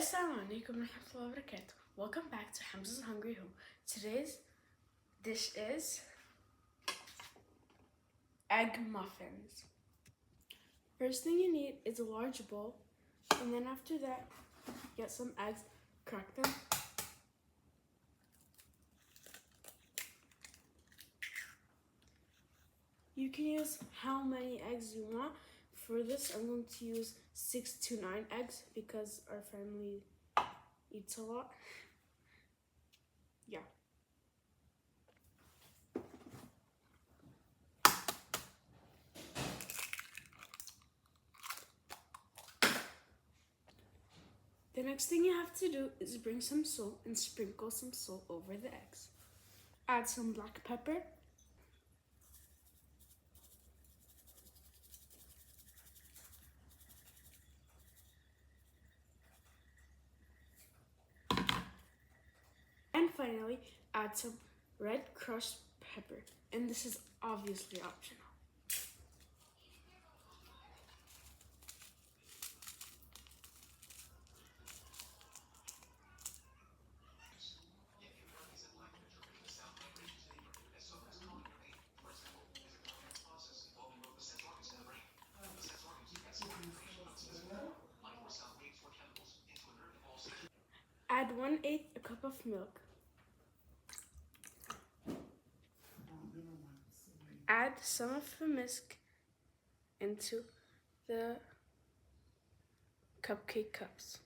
Assalamu alaikum warahmatullahi wabarakatuh. Welcome back to Hamza's Hungry Home. Today's dish is egg muffins. First thing you need is a large bowl, and then after that, get some eggs, crack them. You can use how many eggs you want. For this, I'm going to use 6 to 9 eggs because our family eats a lot. Yeah. The next thing you have to do is bring some salt and sprinkle some salt over the eggs. Add some black pepper. And finally, add some red crushed pepper. And this is obviously optional. Add 1/8 a cup of milk. Add some of the whisk into the cupcake cups.